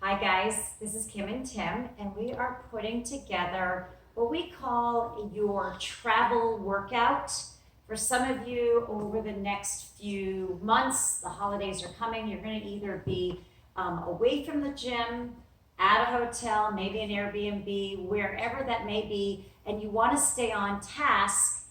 Hi guys, this is Kim and Tim, and we are putting together what we call your travel workout. For some of you, over the next few months, the holidays are coming, you're going to either be away from the gym, at a hotel, maybe an Airbnb, wherever that may be, and you want to stay on task,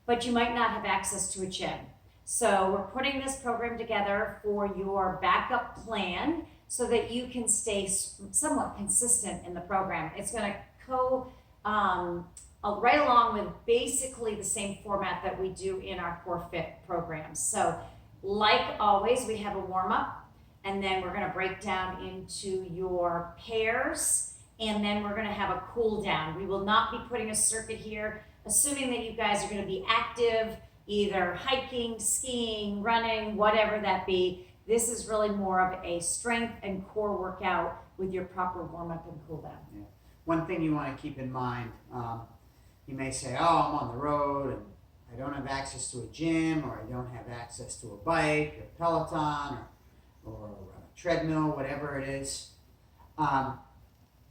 but you might not have access to a gym. So we're putting this program together for your backup plan so that you can stay somewhat consistent in the program. It's going to right along with basically the same format that we do in our Core Fit programs. So like always, we have a warm-up, and then we're going to break down into your pairs, and then we're going to have a cool down. We will not be putting a circuit here, assuming that you guys are going to be active, either hiking, skiing, running, whatever that be. This is really more of a strength and core workout with your proper warm-up and cool down. Yeah. One thing you want to keep in mind, you may say, oh, I'm on the road and I don't have access to a gym, or I don't have access to a bike or Peloton or a treadmill, whatever it is.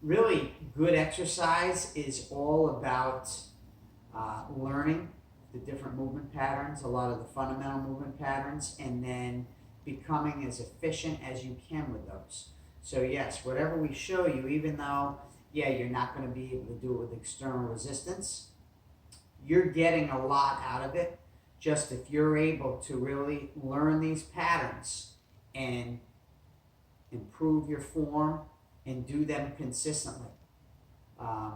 Really good exercise is all about learning the different movement patterns, a lot of the fundamental movement patterns, and then becoming as efficient as you can with those. So yes, whatever we show you, even though, yeah, you're not going to be able to do it with external resistance, you're getting a lot out of it just if you're able to really learn these patterns and improve your form and do them consistently. I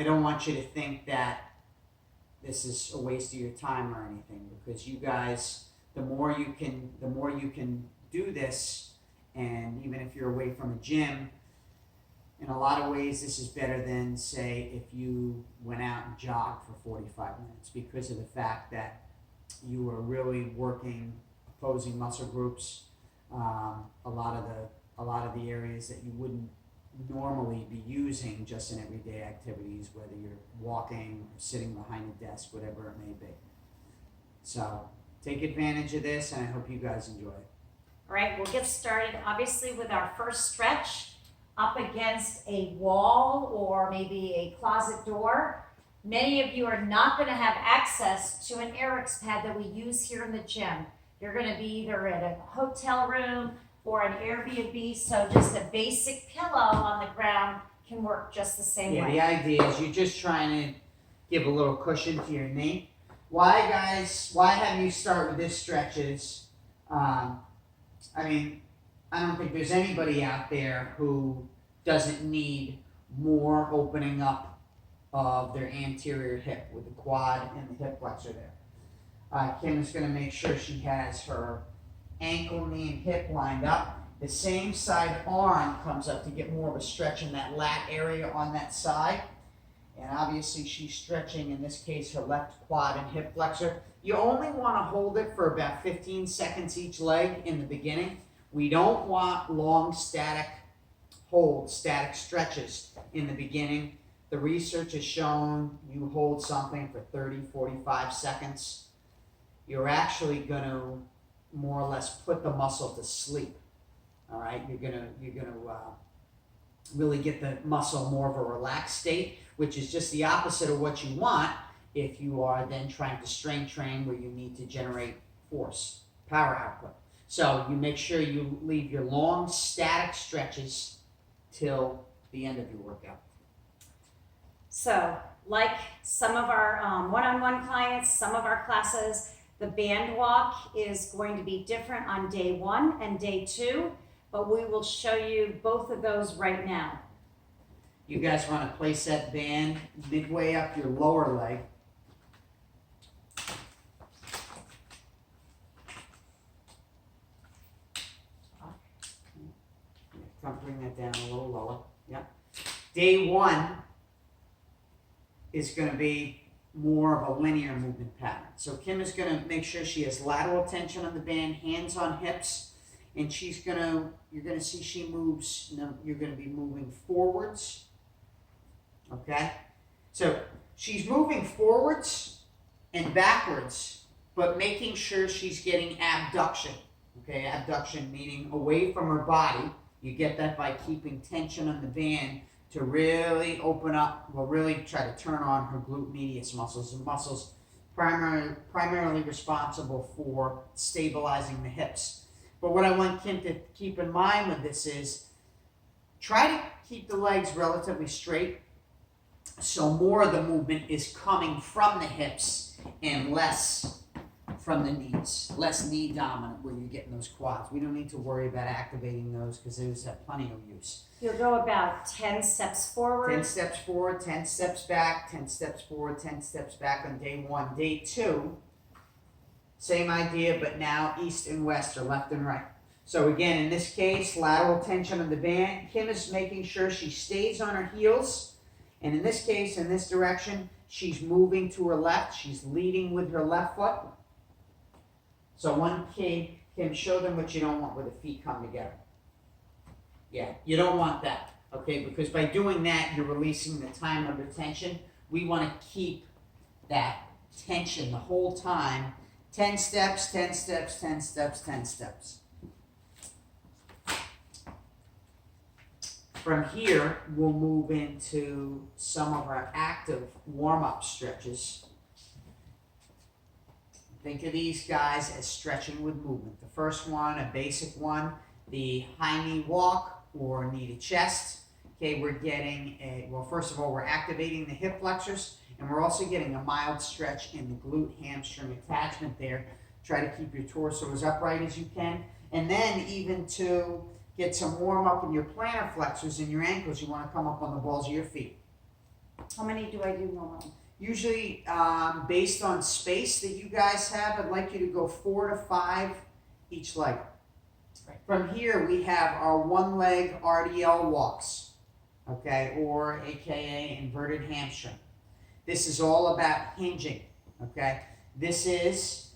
don't want you to think that this is a waste of your time or anything, because you guys, the more you can do this, and even if you're away from a gym, in a lot of ways this is better than, say, if you went out and jogged for 45 minutes, because of the fact that you are really working opposing muscle groups, a lot of the areas that you wouldn't normally be using just in everyday activities, whether you're walking or sitting behind a desk, whatever it may be. So take advantage of this, and I hope you guys enjoy it. All right, we'll get started obviously with our first stretch up against a wall or maybe a closet door. Many of you are not going to have access to an Airx pad that we use here in the gym. You're going to be either at a hotel room or an Airbnb, so just a basic pillow on the ground can work just the same way. The idea is you're just trying to give a little cushion to your knee. Why have you start with this stretch is, I don't think there's anybody out there who doesn't need more opening up of their anterior hip with the quad and the hip flexor there. Kim is going to make sure she has her ankle, knee, and hip lined up. The same side arm comes up to get more of a stretch in that lat area on that side. And obviously she's stretching, in this case, her left quad and hip flexor. You only want to hold it for about 15 seconds each leg in the beginning. We don't want long static stretches in the beginning. The research has shown you hold something for 30, 45 seconds, you're actually going to more or less put the muscle to sleep. All right, you're gonna really get the muscle more of a relaxed state, which is just the opposite of what you want if you are then trying to strength train where you need to generate force, power output. So you make sure you leave your long static stretches till the end of your workout. So like some of our one-on-one clients, some of our classes, the band walk is going to be different on day 1 and day 2, but we will show you both of those right now. You guys want to place that band midway up your lower leg. Come bring that down a little lower. Yep. Day 1 is going to be more of a linear movement pattern. So Kim is going to make sure she has lateral tension on the band, hands on hips, and you're going to see she moves, you're going to be moving forwards. Okay? So she's moving forwards and backwards, but making sure she's getting abduction Okay, abduction meaning away from her body. You get that by keeping tension on the band to really open up, well, really try to turn on her glute medius muscles, the muscles primarily responsible for stabilizing the hips. But what I want Kim to keep in mind with this is try to keep the legs relatively straight, so more of the movement is coming from the hips and less from the knees, less knee dominant where you're getting those quads. We don't need to worry about activating those because those have plenty of use. You'll go about 10 steps forward. 10 steps forward, 10 steps back, 10 steps forward, 10 steps back on day 1. Day 2, same idea, but now east and west or left and right. So again, in this case, lateral tension of the band. Kim is making sure she stays on her heels. And in this case, in this direction, she's moving to her left. She's leading with her left foot. So one key, Kim, show them what you don't want where the feet come together. Yeah, you don't want that, okay? Because by doing that, you're releasing the time under tension. We want to keep that tension the whole time. 10 steps, 10 steps, 10 steps, 10 steps. From here, we'll move into some of our active warm-up stretches. Think of these guys as stretching with movement. The first one, a basic one, the high knee walk or knee to chest. Okay, we're getting well, first of all, we're activating the hip flexors, and we're also getting a mild stretch in the glute hamstring attachment there. Try to keep your torso as upright as you can. And then even to get some warm up in your plantar flexors and your ankles, you want to come up on the balls of your feet. How many do I do normally? Usually, based on space that you guys have, I'd like you to go 4 to 5 each leg. Right. From here, we have our one leg RDL walks, okay, or AKA inverted hamstring. This is all about hinging, okay? This is,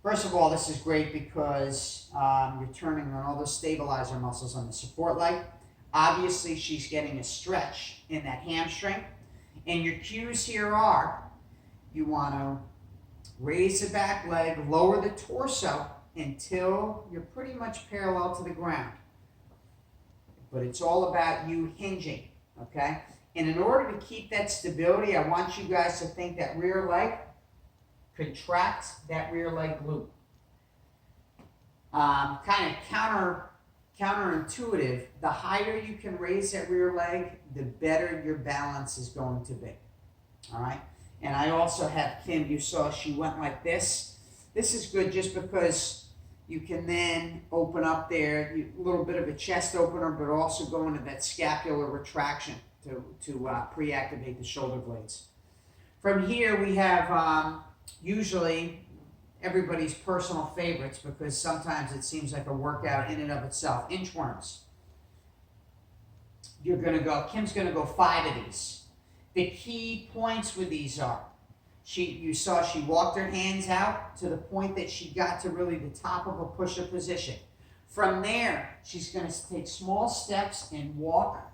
first of all, this is great because you're turning on all the stabilizer muscles on the support leg. Obviously, she's getting a stretch in that hamstring. And your cues here are, you want to raise the back leg, lower the torso until you're pretty much parallel to the ground. But it's all about you hinging, okay? And in order to keep that stability, I want you guys to think that rear leg, contract that rear leg glute. Kind of counterintuitive, the higher you can raise that rear leg, the better your balance is going to be. All right? And I also have Kim, you saw she went like this. This is good just because you can then open up there, a little bit of a chest opener, but also go into that scapular retraction to pre-activate the shoulder blades. From here, we have usually everybody's personal favorites because sometimes it seems like a workout in and of itself. Inchworms. You're going to go, Kim's going to go 5 of these. The key points with these are, you saw she walked her hands out to the point that she got to really the top of a push-up position. From there, she's going to take small steps and walk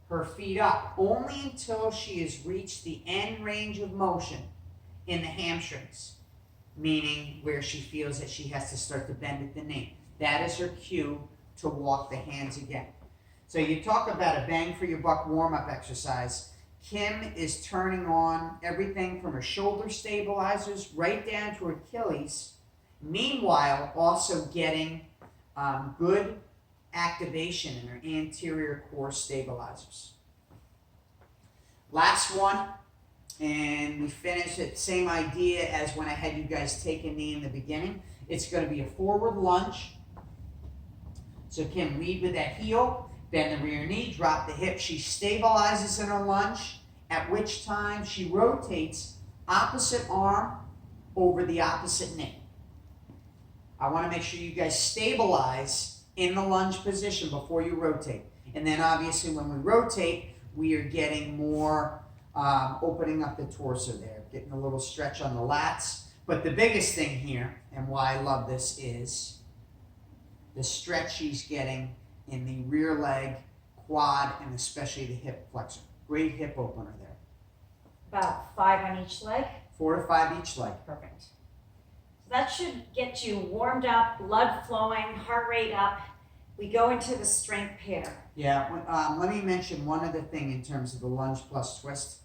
her feet up only until she has reached the end range of motion in the hamstrings, meaning where she feels that she has to start to bend at the knee. That is her cue to walk the hands again. So you talk about a bang for your buck warm-up exercise. Kim is turning on everything from her shoulder stabilizers right down to her Achilles. Meanwhile, also getting good activation in her anterior core stabilizers. Last one. And we finish it, same idea as when I had you guys take a knee in the beginning. It's going to be a forward lunge. So Kim, lead with that heel, bend the rear knee, drop the hip. She stabilizes in her lunge, at which time she rotates opposite arm over the opposite knee. I want to make sure you guys stabilize in the lunge position before you rotate. And then obviously when we rotate, we are getting more opening up the torso there, getting a little stretch on the lats. But the biggest thing here, and why I love this, is the stretch she's getting in the rear leg, quad, and especially the hip flexor. Great hip opener there. About 5 on each leg. 4 to 5 each leg. Perfect. So that should get you warmed up, blood flowing, heart rate up. We go into the strength pair. Yeah, let me mention one other thing in terms of the lunge plus twist.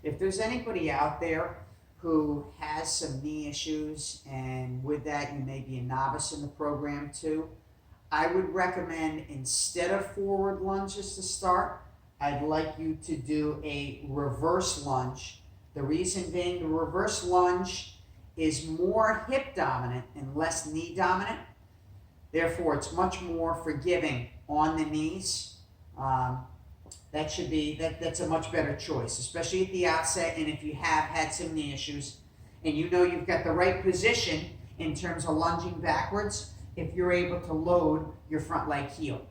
If there's anybody out there who has some knee issues, and with that you may be a novice in the program too, I would recommend, instead of forward lunges to start, I'd like you to do a reverse lunge. The reason being, the reverse lunge is more hip dominant and less knee dominant. Therefore, it's much more forgiving on the knees. That's a much better choice, especially at the outset. And if you have had some knee issues and you know you've got the right position in terms of lunging backwards, if you're able to load your front leg heel,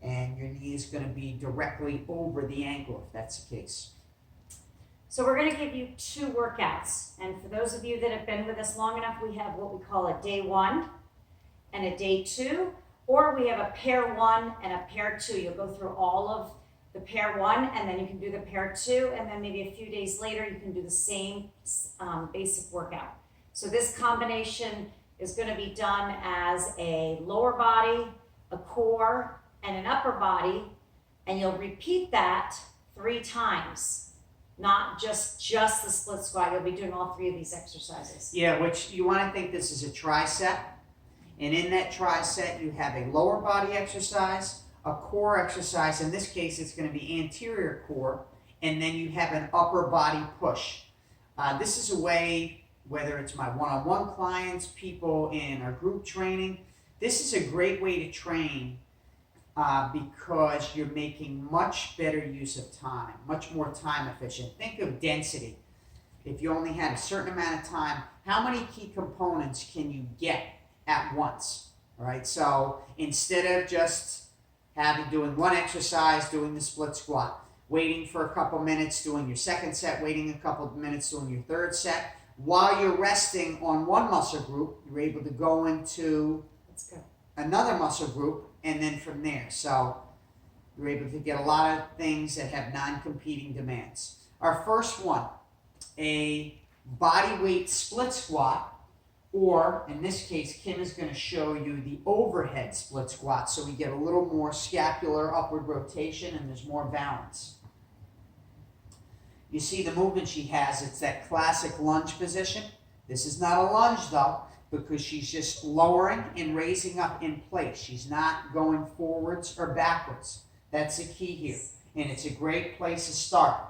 and your knee is going to be directly over the ankle if that's the case. So we're going to give you 2 workouts. And for those of you that have been with us long enough, we have what we call a day 1 and a day 2, or we have a pair 1 and a pair 2. You'll go through all of the pair 1, and then you can do the pair 2, and then maybe a few days later you can do the same basic workout. So this combination is going to be done as a lower body, a core, and an upper body, and you'll repeat that 3 times, not just the split squat. You'll be doing all 3 of these exercises. Yeah, which you want to think this is a tricep, and in that tricep you have a lower body exercise, a core exercise. In this case it's going to be anterior core, and then you have an upper body push. This is a way, whether it's my one-on-one clients, people in our group training, this is a great way to train because you're making much better use of time, much more time efficient. Think of density. If you only had a certain amount of time, how many key components can you get at once? All right, so instead of just doing one exercise, doing the split squat, waiting for a couple minutes, doing your second set, waiting a couple of minutes, doing your third set, while you're resting on one muscle group, you're able to go into another muscle group, and then from there. So you're able to get a lot of things that have non-competing demands. Our first one, a body weight split squat, or in this case, Kim is going to show you the overhead split squat, so we get a little more scapular upward rotation and there's more balance. You see the movement she has, it's that classic lunge position. This is not a lunge though, because she's just lowering and raising up in place. She's not going forwards or backwards. That's the key here. And it's a great place to start.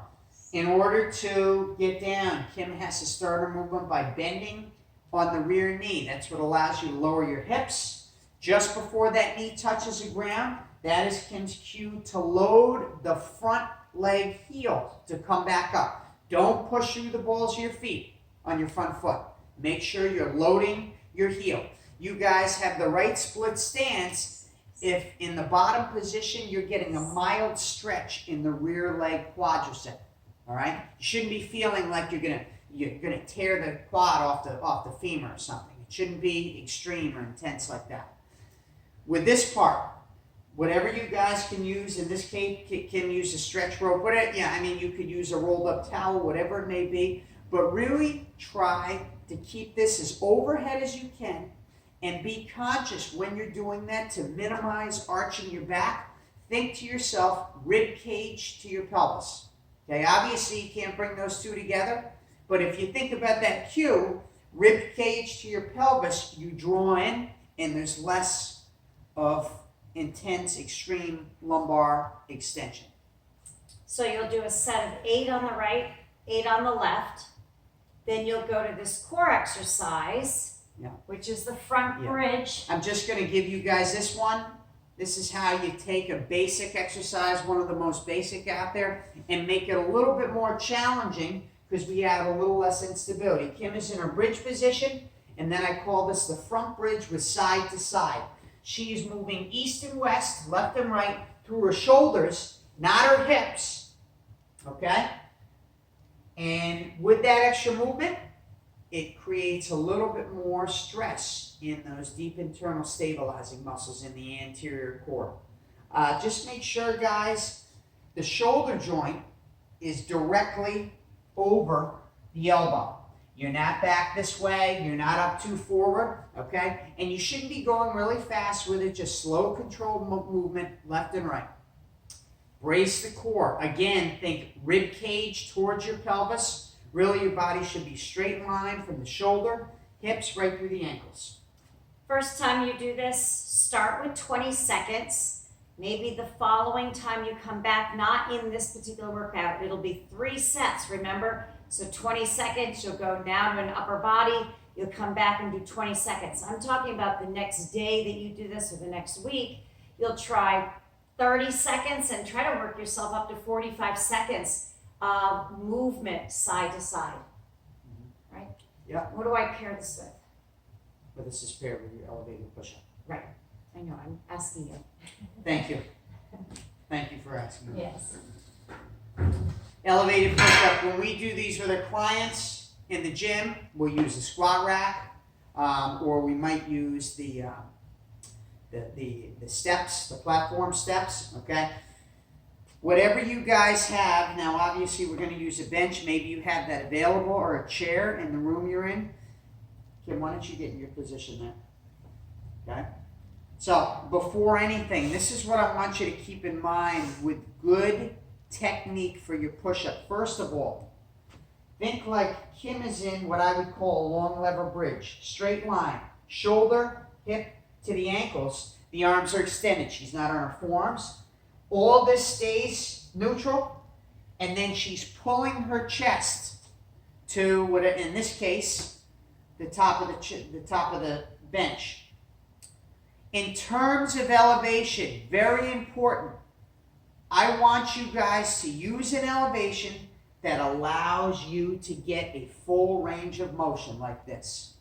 In order to get down, Kim has to start her movement by bending on the rear knee. That's what allows you to lower your hips. Just before that knee touches the ground, that is Kim's cue to load the front leg heel to come back up. Don't push through the balls of your feet on your front foot. Make sure you're loading your heel. You guys have the right split stance if in the bottom position you're getting a mild stretch in the rear leg quadricep. All right? You shouldn't be feeling like you're gonna tear the quad off the femur or something. It shouldn't be extreme or intense like that. With this part, whatever you guys can use, in this case, can use a stretch rope. You could use a rolled up towel, whatever it may be, but really try to keep this as overhead as you can, and be conscious when you're doing that to minimize arching your back. Think to yourself, rib cage to your pelvis. Okay, obviously you can't bring those two together, but if you think about that cue, rib cage to your pelvis, you draw in and there's less of intense, extreme lumbar extension. So you'll do a set of 8 on the right, 8 on the left. Then you'll go to this core exercise, which is the front bridge. I'm just going to give you guys this one. This is how you take a basic exercise, one of the most basic out there, and make it a little bit more challenging because we have a little less instability. Kim is in her bridge position, and then I call this the front bridge with side to side. She is moving east and west, left and right, through her shoulders, not her hips, okay? And with that extra movement, it creates a little bit more stress in those deep internal stabilizing muscles in the anterior core. Just make sure, guys, the shoulder joint is directly over the elbow. You're not back this way. You're not up too forward, okay? And you shouldn't be going really fast with it. Just slow, controlled movement left and right. Brace the core. Again, think rib cage towards your pelvis. Really, your body should be straight in line from the shoulder, hips, right through the ankles. First time you do this, start with 20 seconds. Maybe the following time you come back, not in this particular workout, it'll be 3 sets, remember? So 20 seconds, you'll go down to an upper body, you'll come back and do 20 seconds. I'm talking about the next day that you do this or the next week. You'll try 30 seconds and try to work yourself up to 45 seconds of movement side to side, right? Yeah. What do I pair this with? But this is paired with your elevated push-up. Right. I know, I'm asking you. Thank you. Thank you for asking. Yes. Elevated push-up. When we do these with our clients in the gym, we'll use the squat rack, or we might use the steps, the platform steps, okay? Whatever you guys have, now obviously we're going to use a bench. Maybe you have that available or a chair in the room you're in. Kim, why don't you get in your position there? Okay? So, before anything, this is what I want you to keep in mind with good technique for your push-up. First of all, think like Kim is in what I would call a long lever bridge. Straight line, shoulder, hip to the ankles. The arms are extended. She's not on her forearms. All this stays neutral, and then she's pulling her chest to what, in this case, the top of the bench. In terms of elevation, very important. I want you guys to use an elevation that allows you to get a full range of motion like this.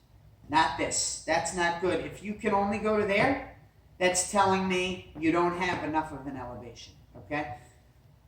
Not this. That's not good. If you can only go to there, that's telling me you don't have enough of an elevation, okay?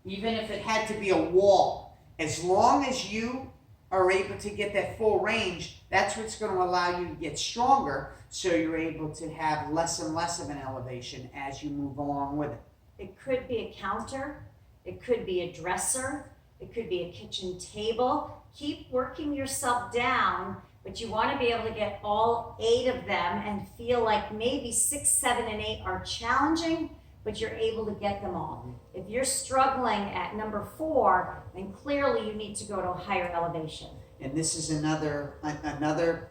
Even if it had to be a wall, as long as you are able to get that full range, that's what's going to allow you to get stronger, so you're able to have less and less of an elevation as you move along with it. It could be a counter, it could be a dresser, it could be a kitchen table. Keep working yourself down, but you want to be able to get all 8 of them and feel like maybe 6, 7, and 8 are challenging, but you're able to get them all. If you're struggling at number 4, then clearly you need to go to a higher elevation. And this is another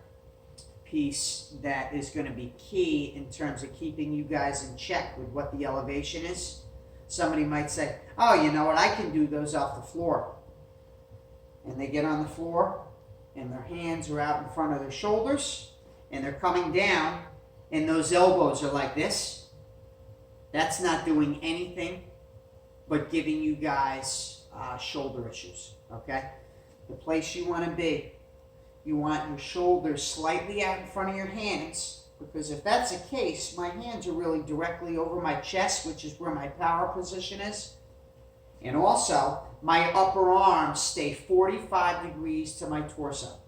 piece that is going to be key in terms of keeping you guys in check with what the elevation is. Somebody might say, oh, you know what, I can do those off the floor. And they get on the floor, and their hands are out in front of their shoulders, and they're coming down, and those elbows are like this. That's not doing anything but giving you guys shoulder issues, okay? The place you want to be, you want your shoulders slightly out in front of your hands, because if that's the case, my hands are really directly over my chest, which is where my power position is. And also, my upper arms stay 45 degrees to my torso,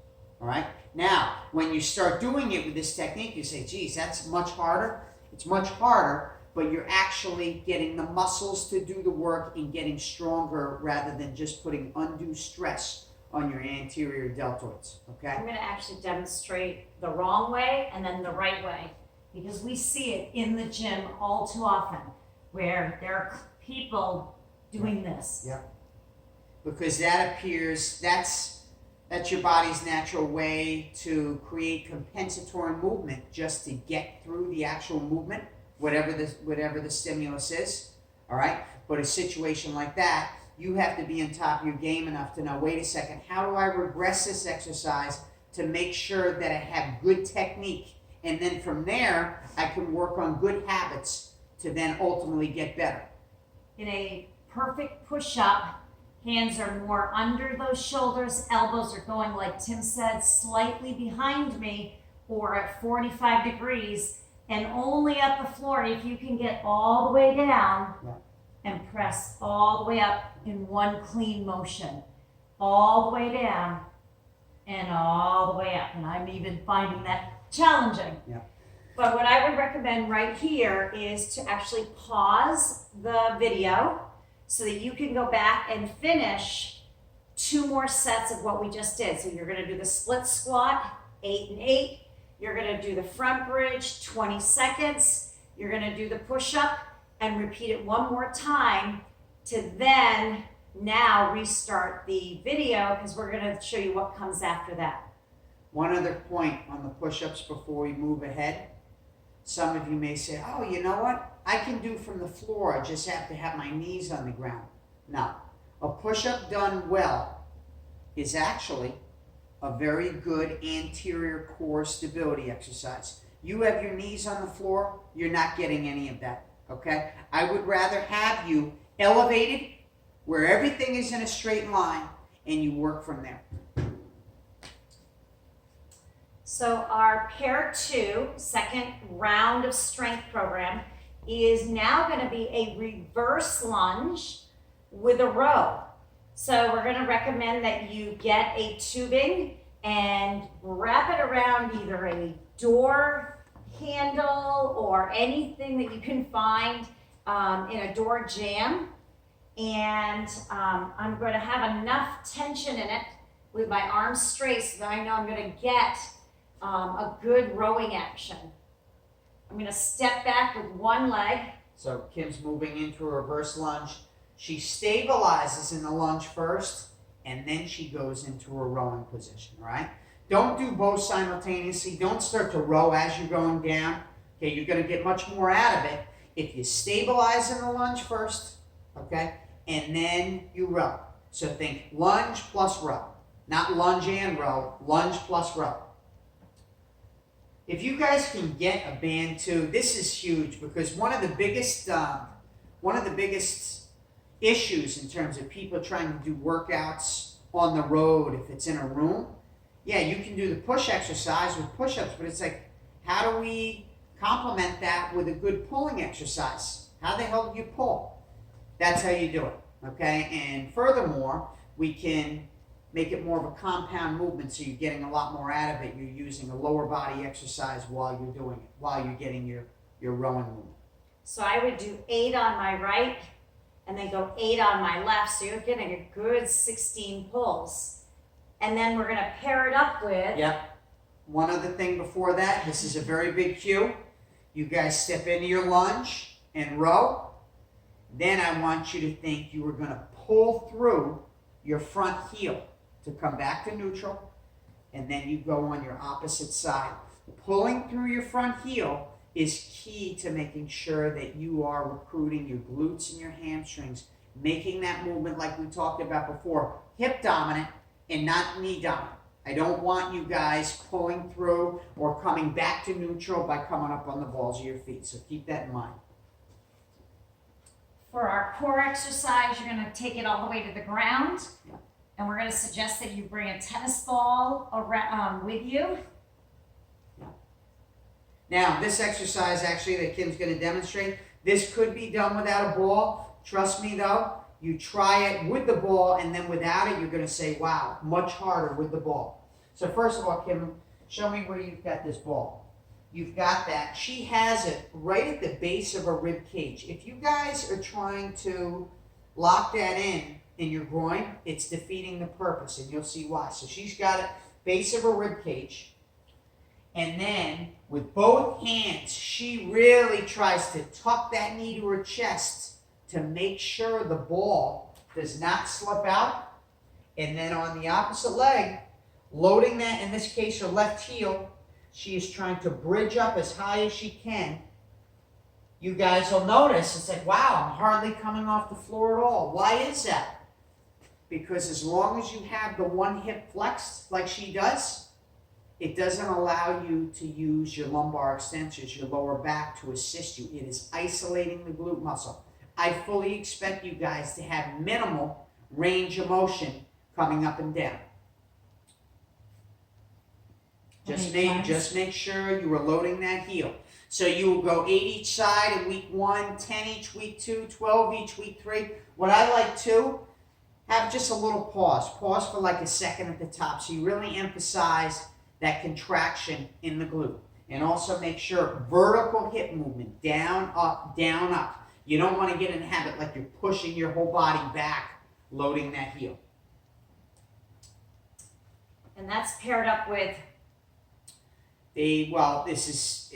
all right? Now, when you start doing it with this technique, you say, geez, that's much harder. It's much harder, but you're actually getting the muscles to do the work and getting stronger rather than just putting undue stress on your anterior deltoids, okay? I'm going to actually demonstrate the wrong way and then the right way, because we see it in the gym all too often where there are people doing this. Yeah. Because that appears, that's your body's natural way to create compensatory movement just to get through the actual movement, whatever the stimulus is, all right? But a situation like that, you have to be on top of your game enough to know, wait a second, how do I regress this exercise to make sure that I have good technique? And then from there, I can work on good habits to then ultimately get better. In a perfect push-up, hands are more under those shoulders, elbows are going, like Tim said, slightly behind me or at 45 degrees, and only at the floor. If you can get all the way down and press all the way up in one clean motion, all the way down and all the way up. And I'm even finding that challenging. Yeah. But what I would recommend right here is to actually pause the video so that you can go back and finish 2 more sets of what we just did. So you're gonna do the split squat, 8 and 8. You're gonna do the front bridge, 20 seconds. You're gonna do the push-up and repeat it one more time to then now restart the video because we're gonna show you what comes after that. One other point on the push-ups before we move ahead. Some of you may say, oh, you know what? I can do from the floor. I just have to have my knees on the ground. No. A push-up done well is actually a very good anterior core stability exercise. You have your knees on the floor, you're not getting any of that, okay? I would rather have you elevated where everything is in a straight line and you work from there. So our pair 2, second round of strength program, is now going to be a reverse lunge with a row. So we're going to recommend that you get a tubing and wrap it around either a door handle or anything that you can find in a door jamb. And I'm going to have enough tension in it with my arms straight so that I know I'm going to get a good rowing action. I'm going to step back with one leg. So Kim's moving into a reverse lunge. She stabilizes in the lunge first, and then she goes into a rowing position, right? Don't do both simultaneously. Don't start to row as you're going down. Okay, you're going to get much more out of it if you stabilize in the lunge first, okay, and then you row. So think lunge plus row, not lunge and row, lunge plus row. If you guys can get a band too, this is huge because one of the biggest issues in terms of people trying to do workouts on the road, if it's in a room, yeah, you can do the push exercise with push-ups, but it's like, how do we complement that with a good pulling exercise? How the hell do you pull? That's how you do it, okay? And furthermore, we can make it more of a compound movement so you're getting a lot more out of it. You're using a lower body exercise while you're doing it, while you're getting your rowing movement. So I would do 8 on my right and then go 8 on my left. So you're getting a good 16 pulls. And then we're going to pair it up with... Yep. One other thing before that, this is a very big cue. You guys step into your lunge and row. Then I want you to think you are going to pull through your front heel to come back to neutral, and then you go on your opposite side. Pulling through your front heel is key to making sure that you are recruiting your glutes and your hamstrings, making that movement like we talked about before, hip dominant and not knee dominant. I don't want you guys pulling through or coming back to neutral by coming up on the balls of your feet, so keep that in mind. For our core exercise, you're going to take it all the way to the ground. Yeah. And we're going to suggest that you bring a tennis ball around, with you. Yeah. Now, this exercise actually that Kim's going to demonstrate, this could be done without a ball. Trust me though, you try it with the ball and then without it, you're going to say, wow, much harder with the ball. So first of all, Kim, show me where you've got this ball. You've got that. She has it right at the base of her rib cage. If you guys are trying to lock that in your groin, it's defeating the purpose, and you'll see why. So she's got it base of her rib cage, and then with both hands, she really tries to tuck that knee to her chest to make sure the ball does not slip out. And then on the opposite leg, loading that, in this case, her left heel, she is trying to bridge up as high as she can. You guys will notice, it's like, wow, I'm hardly coming off the floor at all. Why is that? Because as long as you have the one hip flexed like she does, it doesn't allow you to use your lumbar extensors, your lower back, to assist you. It is isolating the glute muscle. I fully expect you guys to have minimal range of motion coming up and down. Just make sure you are loading that heel. So you will go 8 each side in week 1, 10 each week 2, 12 each week 3. What I like too, have just a little pause. Pause for like a second at the top so you really emphasize that contraction in the glute. And also make sure vertical hip movement, down, up, down, up. You don't want to get in the habit like you're pushing your whole body back, loading that heel. And that's paired up with, This is,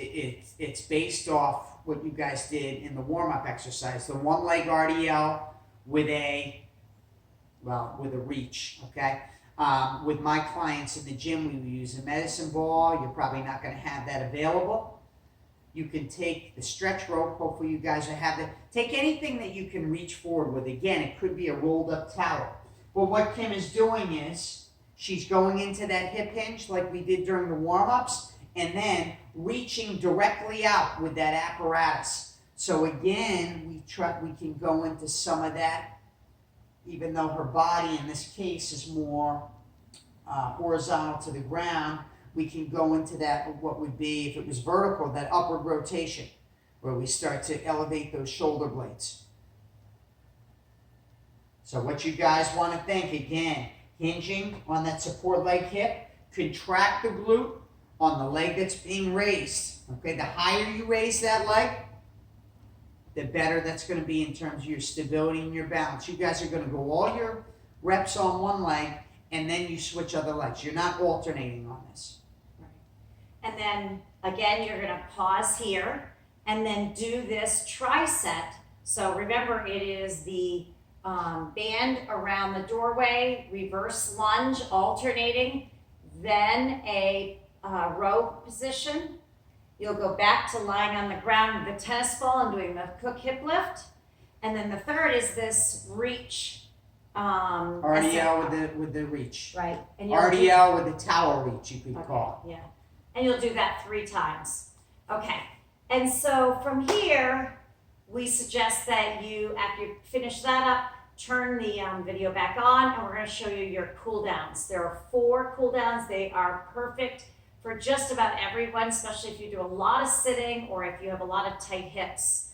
it's based off what you guys did in the warm-up exercise. The one leg RDL with a reach, okay? With my clients in the gym, we use a medicine ball. You're probably not going to have that available. You can take the stretch rope. Hopefully you guys will have that. Take anything that you can reach forward with. Again, it could be a rolled up towel. But what Kim is doing is she's going into that hip hinge like we did during the warm-ups and then reaching directly out with that apparatus. So again, we can go into some of that, even though her body in this case is more horizontal to the ground. We can go into that, what would be, if it was vertical, that upward rotation, where we start to elevate those shoulder blades. So what you guys want to think, again, hinging on that support leg hip, contract the glute on the leg that's being raised. Okay, the higher you raise that leg, the better that's going to be in terms of your stability and your balance. You guys are going to go all your reps on one leg, and then you switch other legs. You're not alternating on this. and then again, you're gonna pause here and then do this tricep. So remember, it is the band around the doorway, reverse lunge, alternating, then a row position. You'll go back to lying on the ground with the tennis ball and doing the Cook hip lift. And then the third is this reach. RDL with the reach. Right. And RDL with the towel reach, you could call it. Yeah. And you'll do that 3 times. Okay. And so from here, we suggest that you, after you finish that up, turn the video back on, and we're going to show you your cool downs. There are 4 cool downs. They are perfect for just about everyone, especially if you do a lot of sitting or if you have a lot of tight hips.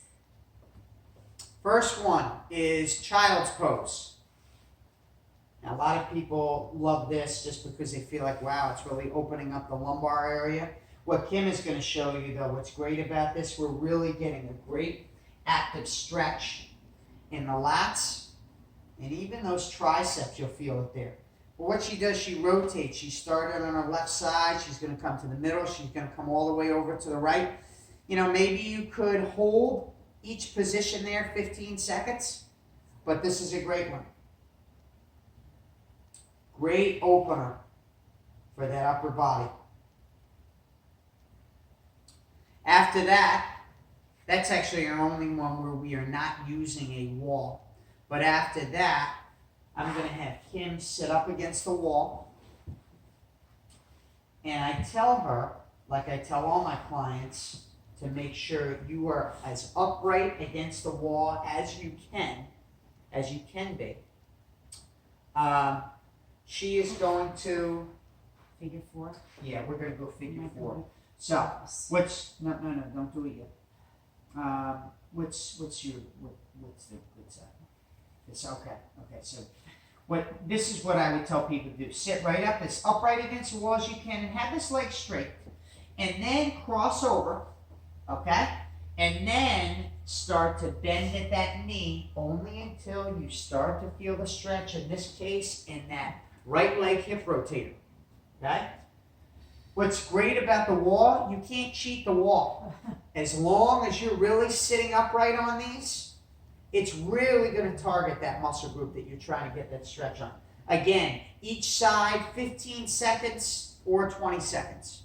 First one is child's pose. Now, a lot of people love this just because they feel like, wow, it's really opening up the lumbar area. What Kim is going to show you, though, what's great about this, we're really getting a great active stretch in the lats, and even those triceps, you'll feel it there. But what she does, she rotates. She started on her left side. She's going to come to the middle. She's going to come all the way over to the right. You know, maybe you could hold each position there 15 seconds, but this is a great one. Great opener for that upper body. After that, that's actually our only one where we are not using a wall. But after that, I'm going to have Kim sit up against the wall. And I tell her, like I tell all my clients, to make sure you are as upright against the wall as you can be. She is going to Figure 4. Yeah, we're going to go figure 4. So, no, don't do it yet. What's that? This, okay, so this is what I would tell people to do. Sit right up, as upright against the wall as you can, and have this leg straight. And then cross over, okay? And then start to bend at that knee only until you start to feel the stretch, in this case, in that right leg hip rotator, okay? What's great about the wall, you can't cheat the wall. As long as you're really sitting upright on these, it's really going to target that muscle group that you're trying to get that stretch on. Again, each side, 15 seconds or 20 seconds.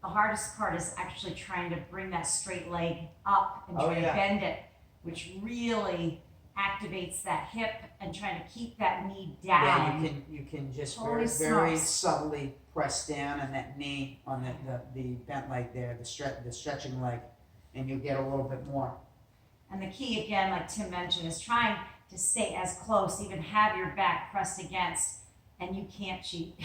The hardest part is actually trying to bring that straight leg up and try to bend it, which really activates that hip, and trying to keep that knee down. Yeah, you can just very subtly press down on that knee, on the bent leg there, the stretching leg, and you'll get a little bit more. And the key, again, like Tim mentioned, is trying to stay as close, even have your back pressed against, and you can't cheat.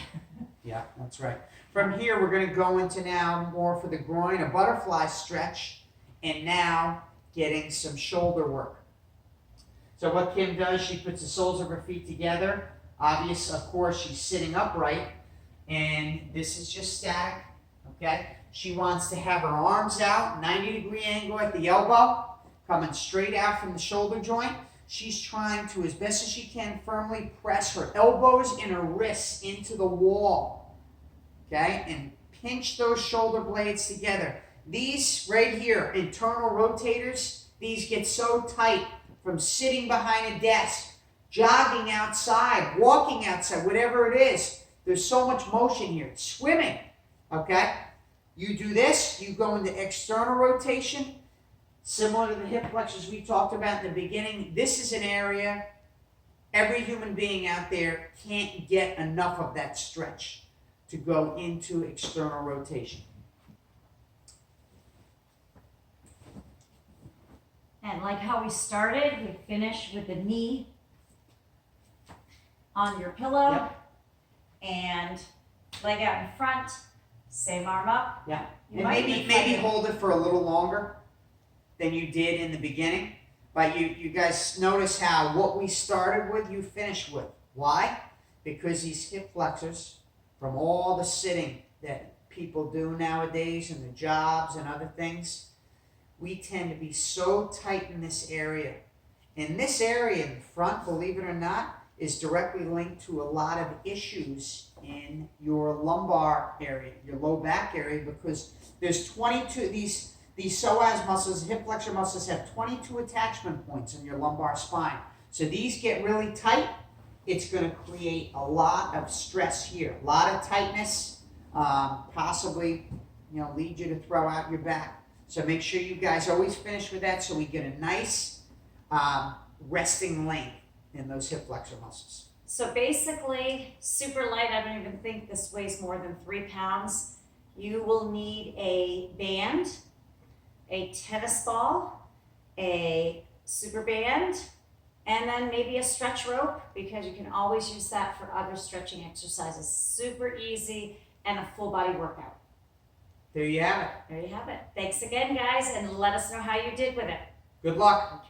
Yeah, that's right. From here, we're going to go into now more for the groin, a butterfly stretch, and now getting some shoulder work. So what Kim does, she puts the soles of her feet together. Obvious, of course, she's sitting upright, and this is just static, okay? She wants to have her arms out, 90-degree angle at the elbow, coming straight out from the shoulder joint. she's trying to, as best as she can, firmly press her elbows and her wrists into the wall. Okay? And pinch those shoulder blades together. These right here, internal rotators, these get so tight from sitting behind a desk, jogging outside, walking outside, whatever it is. There's so much motion here. Swimming. Okay? You do this, you go into external rotation, similar to the hip flexors we talked about in the beginning. This is an area every human being out there can't get enough of that stretch to go into external rotation. And like how we started, we finish with the knee on your pillow. Yep. And leg out in front, same arm up. Yeah. You And might maybe even find it- hold it for a little longer than you did in the beginning. But you guys notice how what we started with, you finished with. Why? Because these hip flexors, from all the sitting that people do nowadays and the jobs and other things, we tend to be so tight in this area. And this area in the front, believe it or not, is directly linked to a lot of issues in your lumbar area, your low back area, because there's 22, these psoas muscles, hip flexor muscles have 22 attachment points in your lumbar spine. So these get really tight, it's going to create a lot of stress here, a lot of tightness, possibly, lead you to throw out your back. So make sure you guys always finish with that so we get a nice resting length in those hip flexor muscles. So basically, super light, I don't even think this weighs more than 3 pounds. You will need a band, a tennis ball, a super band, and then maybe a stretch rope, because you can always use that for other stretching exercises. Super easy and a full body workout. There you have it. There you have it. Thanks again, guys, and let us know how you did with it. Good luck.